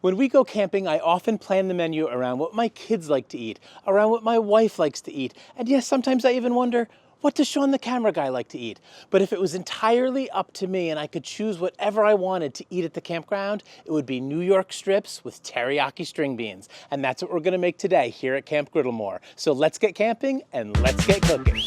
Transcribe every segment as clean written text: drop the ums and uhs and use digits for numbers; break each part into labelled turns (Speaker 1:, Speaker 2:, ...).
Speaker 1: When we go camping, I often plan the menu around what my kids like to eat, around what my wife likes to eat, and yes, sometimes I even wonder, what does Sean the camera guy like to eat? But if it was entirely up to me and I could choose whatever I wanted to eat at the campground, it would be New York strips with teriyaki string beans. And that's what we're gonna make today here at Camp Griddle. So let's get camping and let's get cooking.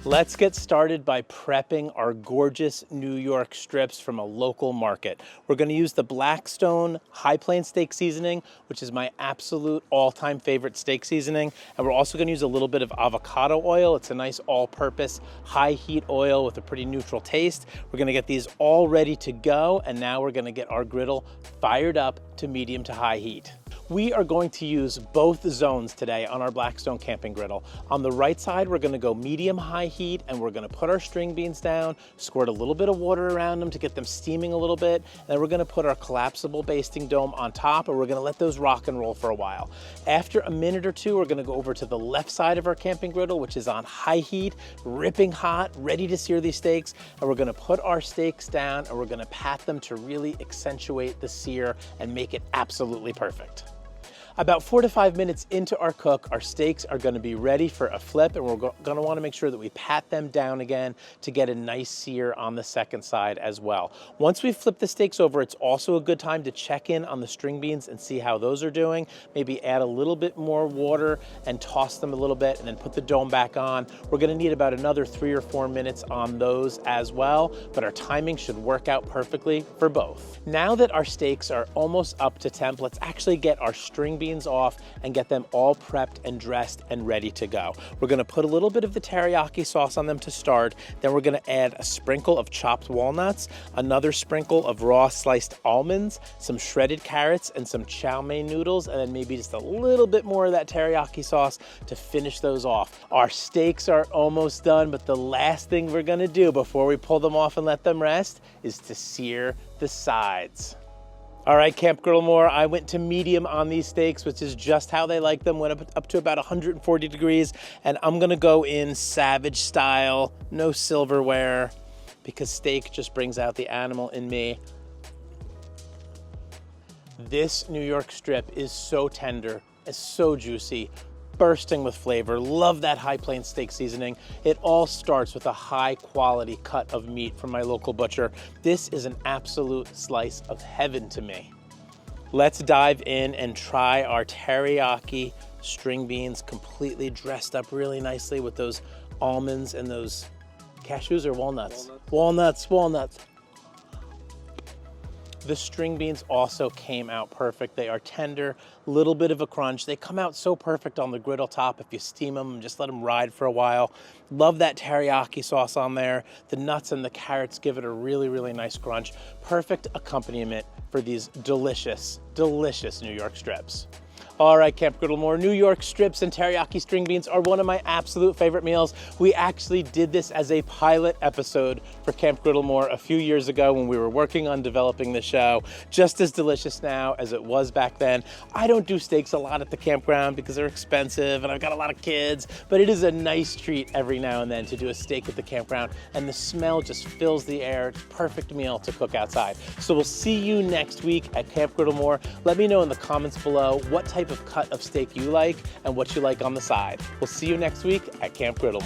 Speaker 1: Let's get started by prepping our gorgeous New York strips from a local market. We're going to use the Blackstone High Plain Steak Seasoning, which is my absolute all-time favorite steak seasoning. And we're also going to use a little bit of avocado oil. It's a nice all-purpose high heat oil with a pretty neutral taste. We're going to get these all ready to go, and now we're going to get our griddle fired up to medium to high heat. We are going to use both zones today on our Blackstone camping griddle. On the right side, we're going to go medium-high heat, and we're going to put our string beans down, squirt a little bit of water around them to get them steaming a little bit, and then we're going to put our collapsible basting dome on top, and we're going to let those rock and roll for a while. After a minute or two, we're going to go over to the left side of our camping griddle, which is on high heat, ripping hot, ready to sear these steaks, and we're going to put our steaks down, and we're going to pat them to really accentuate the sear and make it absolutely perfect. About 4 to 5 minutes into our cook, our steaks are going to be ready for a flip, and we're going to want to make sure that we pat them down again to get a nice sear on the second side as well. Once we've flipped the steaks over, it's also a good time to check in on the string beans and see how those are doing. Maybe add a little bit more water and toss them a little bit, and then put the dome back on. We're going to need about another 3 or 4 minutes on those as well, but our timing should work out perfectly for both. Now that our steaks are almost up to temp, let's actually get our string beans off and get them all prepped and dressed and ready to go. We're going to put a little bit of the teriyaki sauce on them to start. Then we're going to add a sprinkle of chopped walnuts, another sprinkle of raw sliced almonds, some shredded carrots, and some chow mein noodles, and then maybe just a little bit more of that teriyaki sauce to finish those off. Our steaks are almost done, but the last thing we're going to do before we pull them off and let them rest is to sear the sides. All right, Camp Griddle, I went to medium on these steaks, which is just how they like them. Went up to about 140 degrees, and I'm gonna go in savage style, no silverware, because steak just brings out the animal in me. This New York strip is so tender, it's so juicy, bursting with flavor. Love that High Plain Steak Seasoning. It all starts with a high quality cut of meat from my local butcher. This is an absolute slice of heaven to me. Let's dive in and try our teriyaki string beans, completely dressed up really nicely with those almonds and those cashews or walnuts? Walnuts. The string beans also came out perfect. They are tender, little bit of a crunch. They come out so perfect on the griddle top if you steam them and just let them ride for a while. Love that teriyaki sauce on there. The nuts and the carrots give it a really, really nice crunch. Perfect accompaniment for these delicious, delicious New York strips. All right, Camp Griddle, New York strips and teriyaki string beans are one of my absolute favorite meals. We actually did this as a pilot episode for Camp Griddle a few years ago when we were working on developing the show. Just as delicious now as it was back then. I don't do steaks a lot at the campground because they're expensive and I've got a lot of kids, but it is a nice treat every now and then to do a steak at the campground, and the smell just fills the air. It's a perfect meal to cook outside. So we'll see you next week at Camp Griddle. Let me know in the comments below what type of cut of steak you like and what you like on the side. We'll see you next week at Camp Griddle.